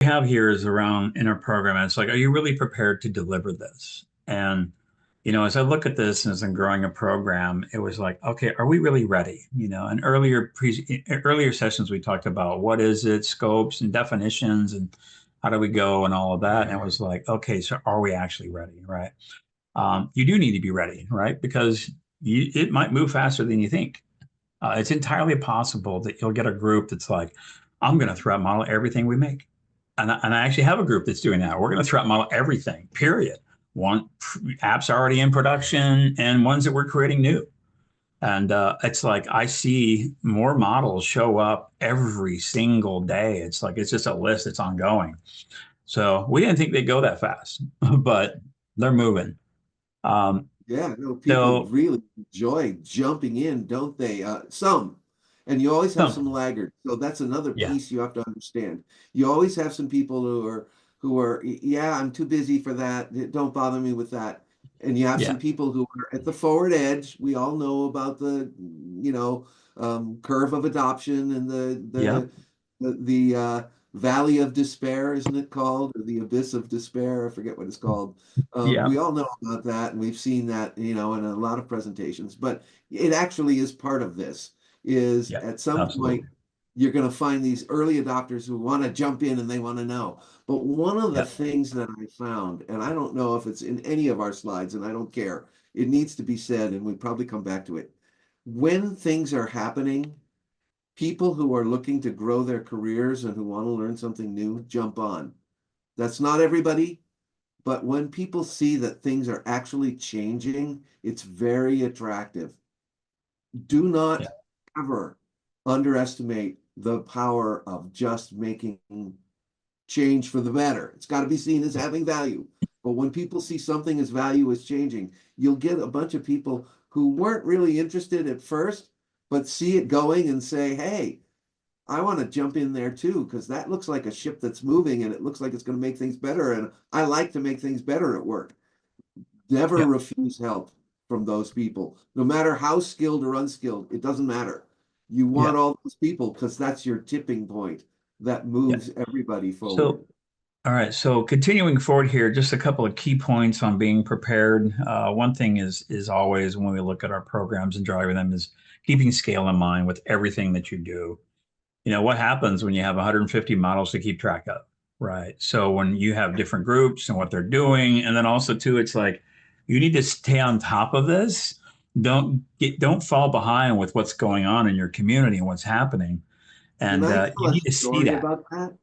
have here is around in our program. And it's like, are you really prepared to deliver this? And, as I look at this and as I'm growing a program, it was like, okay, are we really ready? In earlier sessions, we talked about what is it, scopes and definitions, and how do we go and all of that. And it was like, okay, so are we actually ready? Right. You do need to be ready, right? Because it might move faster than you think. It's entirely possible that you'll get a group that's like, I'm going to threat model everything we make. And I actually have a group that's doing that. We're going to threat model everything, period. One apps already in production and ones that we're creating new. And it's like I see more models show up every single day. It's like it's just a list that's ongoing. So we didn't think they'd go that fast, but they're moving. Um, Yeah, no, people so really enjoy jumping in, don't they? Some, and you always have some, some laggards. So that's another yeah, piece you have to understand. You always have some people who are, yeah, I'm too busy for that. Don't bother me with that. And you have yeah, some people who are at the forward edge. We all know about the curve of adoption and yeah, the Valley of Despair, isn't it called? Or the Abyss of Despair? I forget what it's called. yeah, We all know about that, and we've seen that, in a lot of presentations. But it actually is part of this. Is yeah, at some point absolutely. you're going to find these early adopters who want to jump in and they want to know. But one of the Yeah, things that I found, and I don't know if it's in any of our slides, and I don't care, it needs to be said, and we probably come back to it. When things are happening, people who are looking to grow their careers and who want to learn something new jump on. That's not everybody, but when people see that things are actually changing, it's very attractive. Do yeah, not ever underestimate the power of just making change for the better. It's got to be seen as yeah, having value. But when people see something as value is changing, you'll get a bunch of people who weren't really interested at first, but see it going and say, hey, I want to jump in there too, because that looks like a ship that's moving and it looks like it's going to make things better. And I like to make things better at work. Never yeah, refuse help from those people, no matter how skilled or unskilled, it doesn't matter. You yeah, want all those people because that's your tipping point that yeah. moves everybody forward. So, all right. So continuing forward here, just a couple of key points on being prepared. One thing is always when we look at our programs and driving them is keeping scale in mind with everything that you do. What happens when you have 150 models to keep track of, right? So when you have different groups and what they're doing, and then also too, it's like you need to stay on top of this. Don't fall behind with what's going on in your community and what's happening, Can and I you tell a need to see story that. about that?